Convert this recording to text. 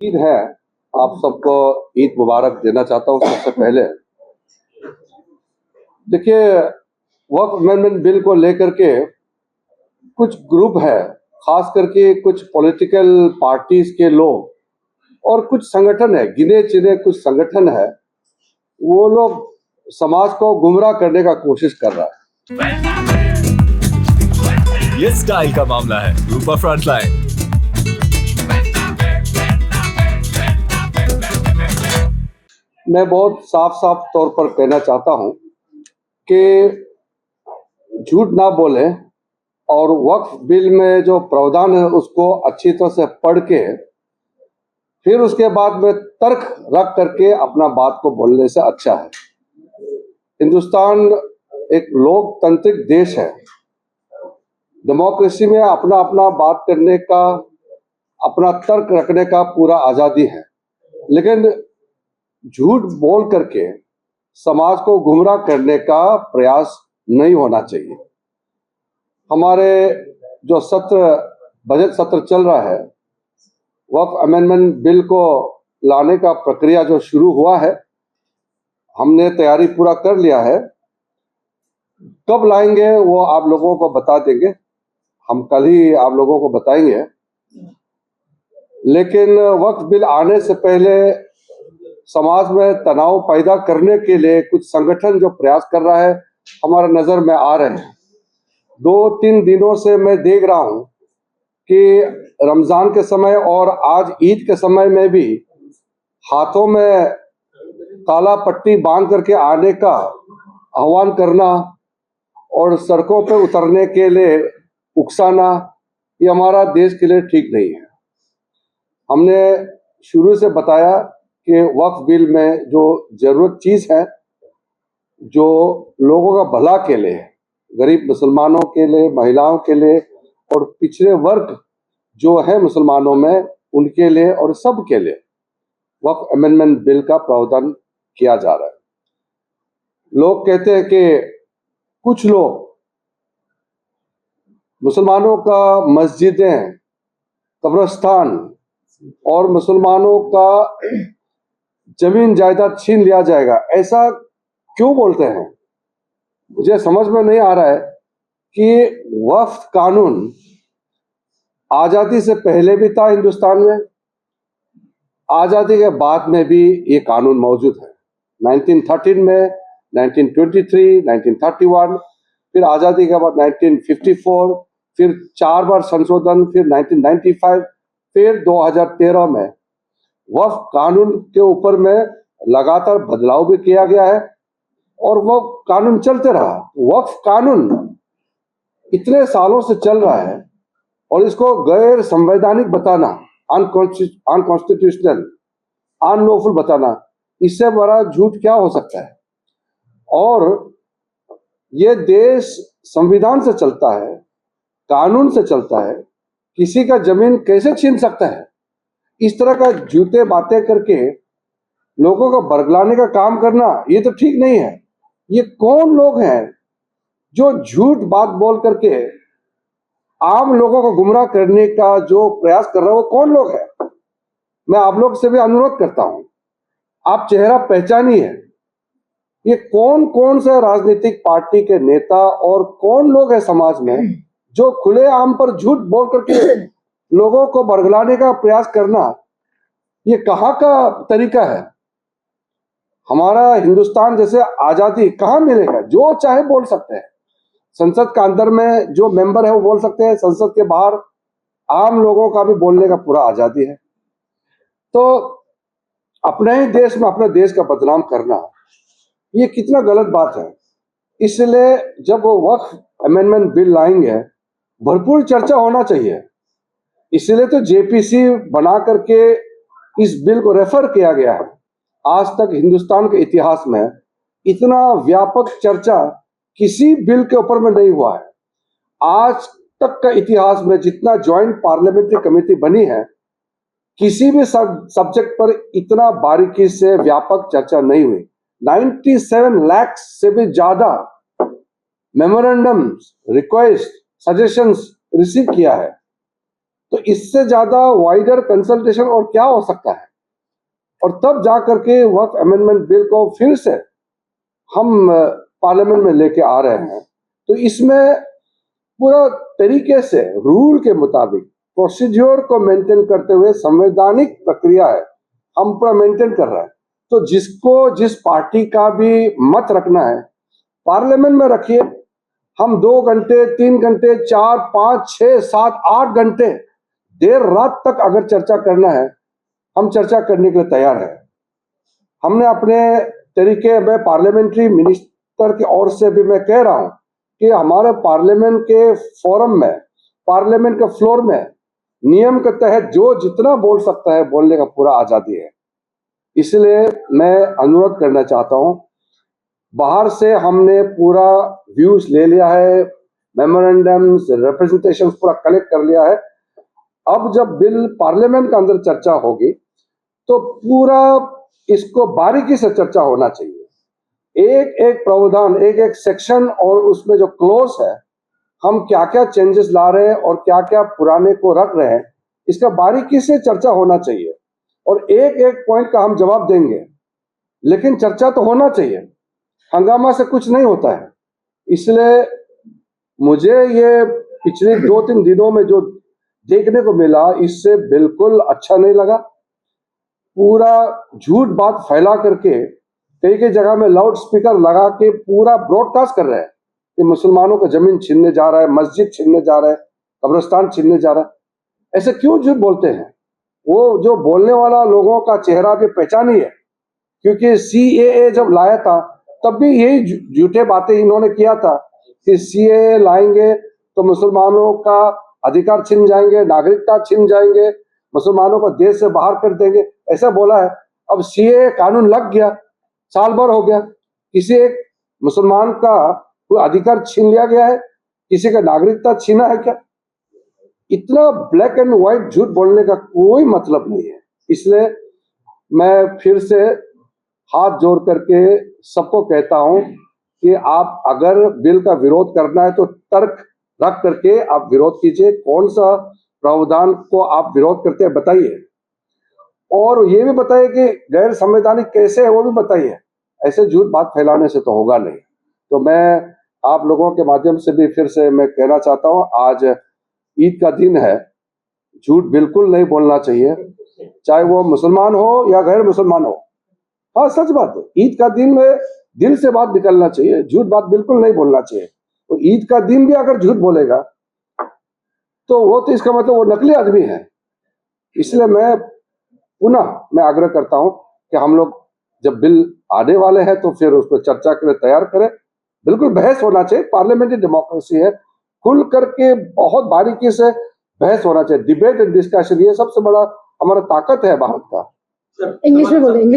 ईद है। आप सबको ईद मुबारक देना चाहता हूँ। सबसे पहले देखिए, वक्फ अमेंडमेंट बिल को लेकर के कुछ ग्रुप है, खास करके कुछ पॉलिटिकल पार्टीज के लोग और कुछ संगठन है, गिने चुने कुछ संगठन है, वो लोग समाज को गुमराह करने का कोशिश कर रहा है। ये स्टाइल का मामला है। रूपा फ्रंटलाइन। मैं बहुत साफ साफ तौर पर कहना चाहता हूं कि झूठ ना बोले और वक्फ बिल में जो प्रावधान है उसको अच्छी तरह से पढ़ के फिर उसके बाद में तर्क रख करके अपना बात को बोलने से अच्छा है। हिंदुस्तान एक लोकतांत्रिक देश है। डेमोक्रेसी में अपना अपना बात करने का, अपना तर्क रखने का पूरा आज़ादी है, लेकिन झूठ बोल करके समाज को गुमराह करने का प्रयास नहीं होना चाहिए। हमारे जो बजट सत्र चल रहा है, वक्फ अमेंडमेंट बिल को लाने का प्रक्रिया जो शुरू हुआ है, हमने तैयारी पूरा कर लिया है। कब लाएंगे वो आप लोगों को बता देंगे, हम कल ही आप लोगों को बताएंगे। लेकिन वक्फ बिल आने से पहले समाज में तनाव पैदा करने के लिए कुछ संगठन जो प्रयास कर रहा है, हमारे नजर में आ रहे हैं। 2-3 दिनों से मैं देख रहा हूं कि रमजान के समय और आज ईद के समय में भी हाथों में काला पट्टी बांध करके आने का आह्वान करना और सड़कों पर उतरने के लिए उकसाना, ये हमारा देश के लिए ठीक नहीं है। हमने शुरू से बताया कि वक्फ बिल में जो जरूरत चीज है, जो लोगों का भला के लिए, गरीब मुसलमानों के लिए, महिलाओं के लिए और पिछड़े वर्ग जो है मुसलमानों में, उनके लिए और सब के लिए वक्फ अमेंडमेंट बिल का प्रावधान किया जा रहा है। लोग कहते हैं कि कुछ लोग मुसलमानों का मस्जिदें, कब्रिस्तान और मुसलमानों का जमीन जायदाद छीन लिया जाएगा, ऐसा क्यों बोलते हैं? मुझे समझ में नहीं आ रहा है कि वक्फ कानून आजादी से पहले भी था हिंदुस्तान में, आजादी के बाद में भी ये कानून मौजूद है। 1913 में, 1923, 1931, फिर आजादी के बाद 1954, फिर 4 बार संशोधन, फिर 1995, फिर 2013 में वक्फ कानून के ऊपर में लगातार बदलाव भी किया गया है और वो कानून चलते रहा। वक्फ कानून इतने सालों से चल रहा है और इसको गैर संवैधानिक बताना, अनकॉन्स्टिट्यूशनल, अनलॉफुल बताना, इससे बड़ा झूठ क्या हो सकता है? और ये देश संविधान से चलता है, कानून से चलता है, किसी का जमीन कैसे छीन सकता है? इस तरह का झूठे बातें करके लोगों को बरगलाने का काम करना, ये तो ठीक नहीं है। ये कौन लोग हैं जो झूठ बात बोल करके आम लोगों को गुमराह करने का जो प्रयास कर रहे हो? कौन लोग हैं? मैं आप लोग से भी अनुरोध करता हूं, आप चेहरा पहचानिए। ये कौन कौन से राजनीतिक पार्टी के नेता और कौन लोग हैं समाज में जो खुलेआम पर झूठ बोल करके लोगों को बरगलाने का प्रयास करना, ये कहाँ का तरीका है? हमारा हिंदुस्तान जैसे आजादी कहाँ मिलेगा? जो चाहे बोल सकते हैं। संसद का अंदर में जो मेंबर है वो बोल सकते हैं, संसद के बाहर आम लोगों का भी बोलने का पूरा आजादी है। तो अपने ही देश में अपने देश का बदनाम करना, ये कितना गलत बात है। इसलिए जब वो वक्फ अमेंडमेंट बिल लाएंगे, भरपूर चर्चा होना चाहिए। इसलिए तो जेपीसी बना करके इस बिल को रेफर किया गया है। आज तक हिंदुस्तान के इतिहास में इतना व्यापक चर्चा किसी बिल के ऊपर में नहीं हुआ है। आज तक का इतिहास में जितना ज्वाइंट पार्लियामेंट्री कमेटी बनी है, किसी भी सब्जेक्ट पर इतना बारीकी से व्यापक चर्चा नहीं हुई। 97 लाख से भी ज्यादा मेमोरेंडम, रिक्वेस्ट, सजेशंस रिसीव किया है। तो इससे ज्यादा वाइडर कंसल्टेशन और क्या हो सकता है। और तब जाकर के वक्फ अमेंडमेंट बिल को फिर से हम पार्लियामेंट में लेके आ रहे हैं। तो इसमें पूरा तरीके से रूल के मुताबिक प्रोसीड्योर को मेंटेन करते हुए संवैधानिक प्रक्रिया है, हम पूरा मेंटेन कर रहे हैं। तो जिसको जिस पार्टी का भी मत रखना है पार्लियामेंट में रखिए। हम 2 घंटे 3 घंटे 4 5 6 7 8 घंटे देर रात तक अगर चर्चा करना है हम चर्चा करने के लिए तैयार है। हमने अपने तरीके में पार्लियामेंट्री मिनिस्टर की ओर से भी मैं कह रहा हूं कि हमारे पार्लियामेंट के फोरम में, पार्लियामेंट के फ्लोर में नियम के तहत जो जितना बोल सकता है बोलने का पूरा आजादी है। इसलिए मैं अनुरोध करना चाहता हूं, बाहर से हमने पूरा व्यूज ले लिया है, मेमोरेंडम्स रिप्रेजेंटेशंस पूरा कलेक्ट कर लिया है। अब जब बिल पार्लियामेंट के अंदर चर्चा होगी तो पूरा इसको बारीकी से चर्चा होना चाहिए। एक एक प्रावधान, एक एक सेक्शन और उसमें जो क्लोज है, हम क्या क्या चेंजेस ला रहे हैं और क्या क्या पुराने को रख रहे हैं, इसका बारीकी से चर्चा होना चाहिए। और एक एक पॉइंट का हम जवाब देंगे, लेकिन चर्चा तो होना चाहिए। हंगामा से कुछ नहीं होता है। इसलिए मुझे ये पिछले 2-3 दिनों में जो देखने को मिला, इससे बिल्कुल अच्छा नहीं लगा। पूरा झूठ बात फैला करके कई कई जगह में लाउड स्पीकर लगा के पूरा ब्रॉडकास्ट कर रहे हैं कि मुसलमानों का जमीन छीनने जा रहा है, मस्जिद छीनने जा रहा है, कब्रिस्तान छीनने जा रहा है। ऐसे क्यों झूठ बोलते हैं? वो जो बोलने वाला लोगों का चेहरा भी पहचान ही है, क्योंकि CAA जब लाया था तब भी यही झूठे बातें इन्होंने किया था कि CAA लाएंगे तो मुसलमानों का अधिकार छिन जाएंगे, नागरिकता छिन जाएंगे, मुसलमानों को देश से बाहर कर देंगे, ऐसा बोला है। अब CAA कानून लग गया, साल भर हो गया, किसी एक मुसलमान का कोई अधिकार छीन लिया गया है? किसी का नागरिकता छीना है क्या? इतना ब्लैक एंड व्हाइट झूठ बोलने का कोई मतलब नहीं है। इसलिए मैं फिर से हाथ जोड़ करके सबको कहता हूं कि आप अगर बिल का विरोध करना है तो तर्क रख करके आप विरोध कीजिए। कौन सा प्रावधान को आप विरोध करते हैं बताइए, और ये भी बताइए कि गैर संवैधानिक कैसे है वो भी बताइए। ऐसे झूठ बात फैलाने से तो होगा नहीं। तो मैं आप लोगों के माध्यम से भी फिर से मैं कहना चाहता हूं, आज ईद का दिन है, झूठ बिल्कुल नहीं बोलना चाहिए, चाहे वो मुसलमान हो या गैर मुसलमान हो। हाँ, सच बात है, ईद का दिन में दिल से बात निकलना चाहिए, झूठ बात बिल्कुल नहीं बोलना चाहिए। तो ईद का दिन भी अगर झूठ बोलेगा तो वो तो इसका मतलब वो नकली आदमी है। इसलिए मैं पुनः आग्रह करता हूं कि हम लोग जब बिल आने वाले हैं तो फिर उसको चर्चा के लिए तैयार करें। बिल्कुल बहस होना चाहिए, पार्लियामेंट्री डेमोक्रेसी है, खुल करके बहुत बारीकी से बहस होना चाहिए, डिबेट एंड डिस्कशन, ये सबसे बड़ा हमारा ताकत है भारत का। इंग्लिश में बोलेंगे।